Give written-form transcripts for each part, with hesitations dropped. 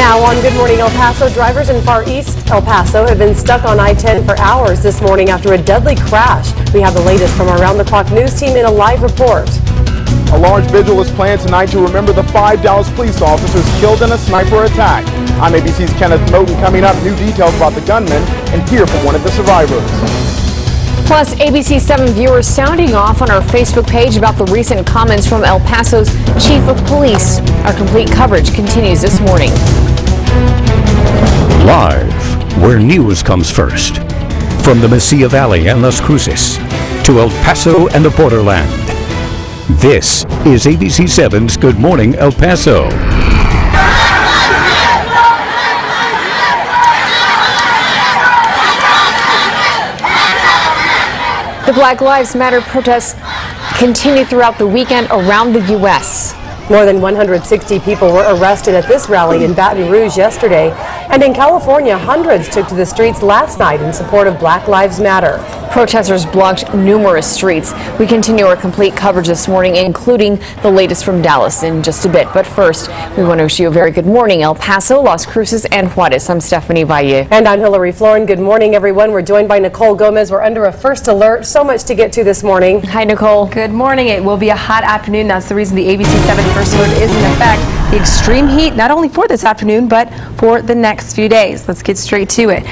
Now on Good Morning El Paso, drivers in Far East El Paso have been stuck on I-10 for hours this morning after a deadly crash. We have the latest from our round-the-clock news team in a live report. A large vigil is planned tonight to remember the 5 Dallas police officers killed in a sniper attack. I'm ABC's Kenneth Moten. Coming up, new details about the gunman and hear from one of the survivors. Plus, ABC 7 viewers sounding off on our Facebook page about the recent comments from El Paso's chief of police. Our complete coverage continues this morning. Live, where news comes first. From the Mesilla Valley and Las Cruces to El Paso and the borderland. This is ABC 7's Good Morning El Paso. The Black Lives Matter protests continue throughout the weekend around the U.S. More than 160 people were arrested at this rally in Baton Rouge yesterday. And in California, hundreds took to the streets last night in support of Black Lives Matter. Protesters blocked numerous streets. We continue our complete coverage this morning, including the latest from Dallas in just a bit. But first, we want to wish you a very good morning, El Paso, Las Cruces, and Juarez. I'm Stephnaie Valle. And I'm Hillary Floren. Good morning, everyone. We're joined by Nicole Gomez. We're under a first alert. So much to get to this morning. Hi, Nicole. Good morning. It will be a hot afternoon. That's the reason the ABC 7 first alert is in effect. The extreme heat, not only for this afternoon, but for the next few days. Let's get straight to it.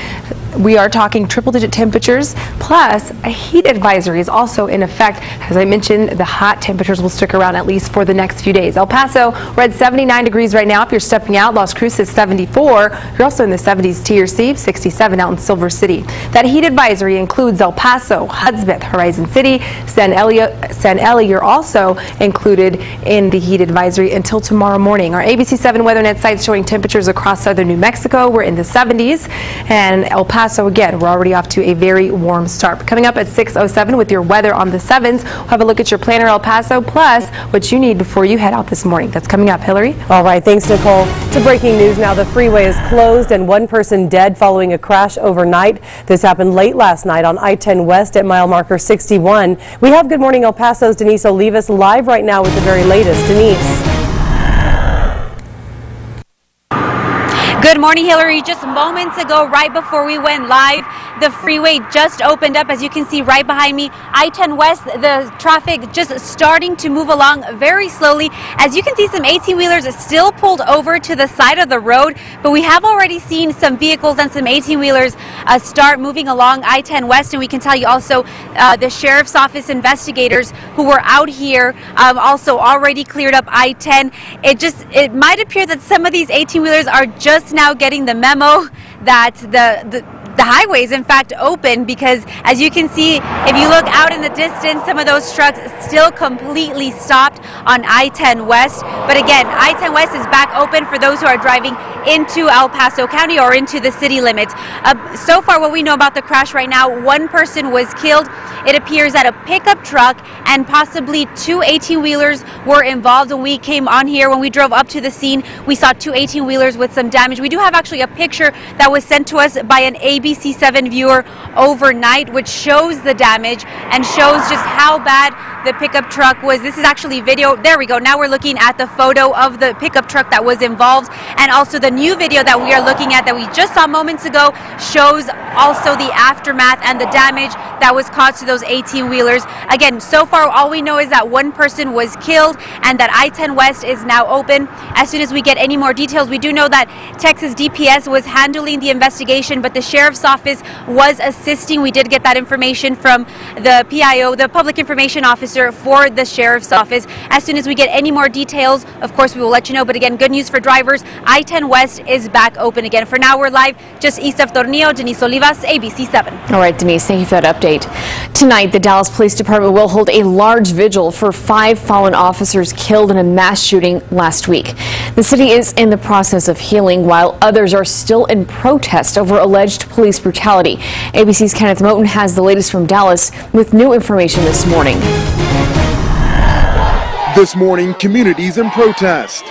We are talking triple-digit temperatures, plus a heat advisory is also in effect. As I mentioned, the hot temperatures will stick around at least for the next few days. El Paso, we're at 79 degrees right now if you're stepping out. Las Cruces, 74. You're also in the 70s to your sea, 67 out in Silver City. That heat advisory includes El Paso, Hudspeth, Horizon City, San Eli. You're also included in the heat advisory until tomorrow morning. Our ABC 7 WeatherNet site showing temperatures across southern New Mexico. We're in the 70s, and El Paso, again, we're already off to a very warm start. Coming up at 6:07 with your weather on the 7s, we'll have a look at your planner, El Paso, plus what you need before you head out this morning. That's coming up. Hillary? All right, thanks, Nicole. To breaking news now, the freeway is closed and one person dead following a crash overnight. This happened late last night on I-10 West at mile marker 61. We have Good Morning El Paso's Denise Olivas live right now with the very latest. Denise. Good morning, Hillary. Just moments ago, right before we went live, the freeway just opened up. As you can see right behind me, I-10 West, the traffic just starting to move along very slowly. As you can see, some 18-wheelers still pulled over to the side of the road, but we have already seen some vehicles and some 18-wheelers start moving along I-10 West, and we can tell you also the Sheriff's Office investigators who were out here also already cleared up I-10. It might appear that some of these 18-wheelers are just now getting the memo that the highway is in fact open, because as you can see, if you look out in the distance, some of those trucks still completely stopped on I-10 West. But again, I-10 West is back open for those who are driving into El Paso County or into the city limits. So far, what we know about the crash right now, one person was killed. It appears that a pickup truck and possibly two 18-wheelers were involved. When we came on here, when we drove up to the scene, we saw two 18-wheelers with some damage. We do have actually a picture that was sent to us by an ABC 7 viewer overnight, which shows the damage and shows just how bad the pickup truck was. This is actually video. There we go. Now we're looking at the photo of the pickup truck that was involved, and also the new video that we are looking at that we just saw moments ago shows also the aftermath and the damage that was caused to those 18-wheelers. Again, so far all we know is that one person was killed and that I-10 West is now open. As soon as we get any more details, we do know that Texas DPS was handling the investigation, but the Sheriff's Office was assisting. We did get that information from the PIO, the Public Information Officer for the Sheriff's Office. As soon as we get any more details, of course, we will let you know. But again, good news for drivers. I-10 West is back open again. For now, we're live just east of Tornillo. Denise Olivas, ABC 7. All right, Denise, thank you for that update. Tonight, the Dallas Police Department will hold a large vigil for 5 fallen officers killed in a mass shooting last week. The city is in the process of healing, while others are still in protest over alleged police brutality. ABC's Kenneth Moten has the latest from Dallas with new information this morning. This morning, communities in protest.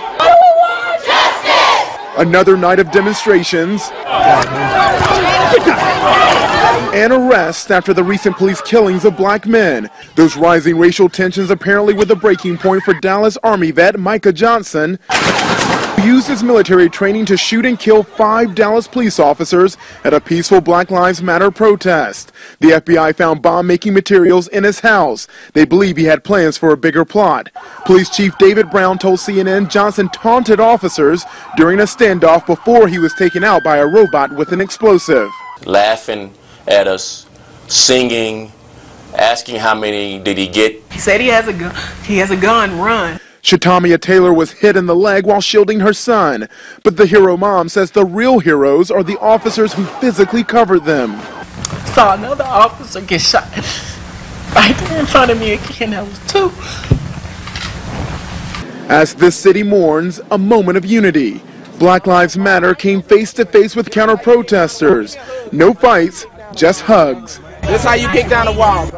Justice! Another night of demonstrations and arrests after the recent police killings of black men. Those rising racial tensions apparently were the breaking point for Dallas Army vet Micah Johnson Used his military training to shoot and kill 5 Dallas police officers at a peaceful Black Lives Matter protest. The FBI found bomb-making materials in his house. They believe he had plans for a bigger plot. Police Chief David Brown told CNN Johnson taunted officers during a standoff before he was taken out by a robot with an explosive. Laughing at us, singing, asking how many did he get. He said he has a gun. He has a gun, run. Shatamia Taylor was hit in the leg while shielding her son. But the hero mom says the real heroes are the officers who physically covered them. Saw another officer get shot right there in front of me again. That was 2. As this city mourns a moment of unity, Black Lives Matter came face to face with counter-protesters. No fights, just hugs. This is how you kick down the wall.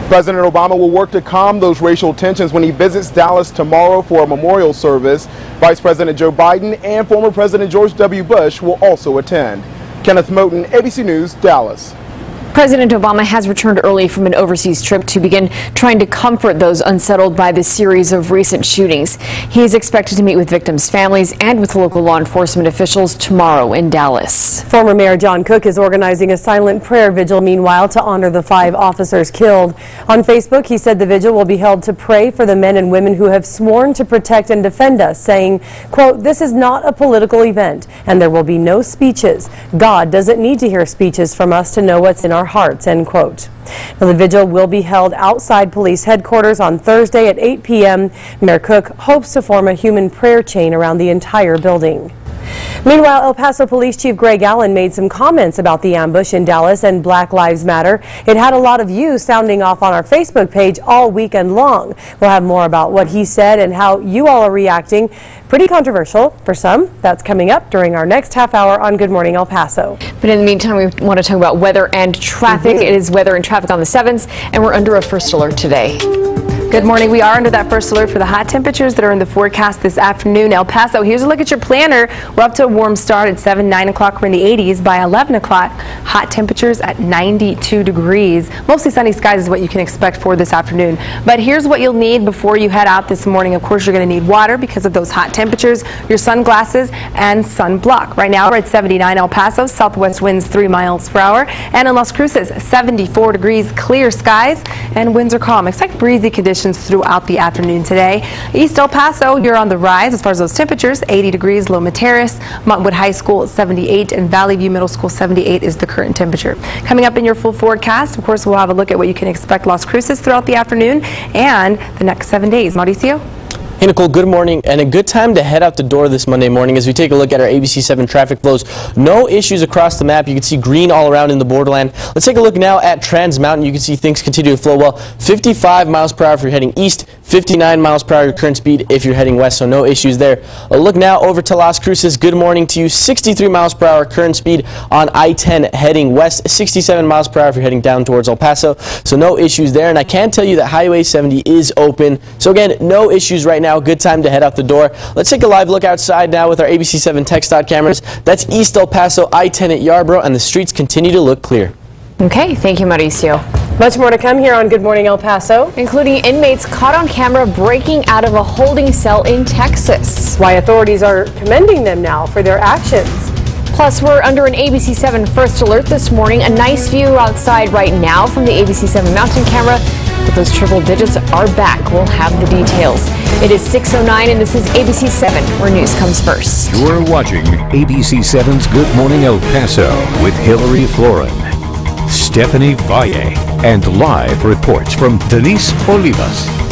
President Obama will work to calm those racial tensions when he visits Dallas tomorrow for a memorial service. Vice President Joe Biden and former President George W. Bush will also attend. Kenneth Moten, ABC News, Dallas. President Obama has returned early from an overseas trip to begin trying to comfort those unsettled by the series of recent shootings. He is expected to meet with victims' families and with local law enforcement officials tomorrow in Dallas. Former Mayor John Cook is organizing a silent prayer vigil, meanwhile, to honor the 5 officers killed. On Facebook, he said the vigil will be held to pray for the men and women who have sworn to protect and defend us, saying, quote, "This is not a political event, and there will be no speeches. God doesn't need to hear speeches from us to know what's in our hearts," end quote. Now, the vigil will be held outside police headquarters on Thursday at 8 p.m. Mayor Cook hopes to form a human prayer chain around the entire building. Meanwhile, El Paso Police Chief Greg Allen made some comments about the ambush in Dallas and Black Lives Matter. It had a lot of you sounding off on our Facebook page all weekend long. We'll have more about what he said and how you all are reacting. Pretty controversial for some. That's coming up during our next half hour on Good Morning El Paso. But in the meantime, we want to talk about weather and traffic. It is weather and traffic on the 7s, and we're under a first alert today. Good morning. We are under that first alert for the hot temperatures that are in the forecast this afternoon. El Paso, here's a look at your planner. We're up to a warm start at 7, 9 o'clock. We're in the 80s. By 11 o'clock, hot temperatures at 92 degrees. Mostly sunny skies is what you can expect for this afternoon. But here's what you'll need before you head out this morning. Of course, you're going to need water because of those hot temperatures, your sunglasses, and sunblock. Right now, we're at 79 El Paso. Southwest winds 3 miles per hour. And in Las Cruces, 74 degrees, clear skies, and winds are calm. Expect breezy conditions throughout the afternoon today. East El Paso, you're on the rise as far as those temperatures. 80 degrees, Loma Terrace, Montwood High School 78, and Valley View Middle School 78 is the current temperature. Coming up in your full forecast, of course, we'll have a look at what you can expect Las Cruces throughout the afternoon and the next 7 days. Mauricio? Hey Nicole, good morning and a good time to head out the door this Monday morning as we take a look at our ABC 7 traffic flows. No issues across the map. You can see green all around in the borderland. Let's take a look now at Trans Mountain. You can see things continue to flow well. 55 miles per hour if you're heading east, 59 miles per hour current speed if you're heading west, so no issues there. A look now over to Las Cruces. Good morning to you. 63 miles per hour current speed on I-10 heading west, 67 miles per hour if you're heading down towards El Paso, so no issues there. And I can tell you that Highway 70 is open, so again, no issues right now. Good time to head out the door. Let's take a live look outside now with our ABC 7 TxDOT cameras. That's East El Paso, I-10 at Yarborough, and the streets continue to look clear. Okay, thank you, Mauricio. Much more to come here on Good Morning El Paso, including inmates caught on camera breaking out of a holding cell in Texas. why authorities are commending them now for their actions. Plus, we're under an ABC 7 first alert this morning. A nice view outside right now from the ABC 7 mountain camera. But those triple digits are back. We'll have the details. It is 6:09 and this is ABC 7, where news comes first. You're watching ABC 7's Good Morning El Paso with Hillary Floren, Stephnaie Valle, and live reports from Denise Olivas.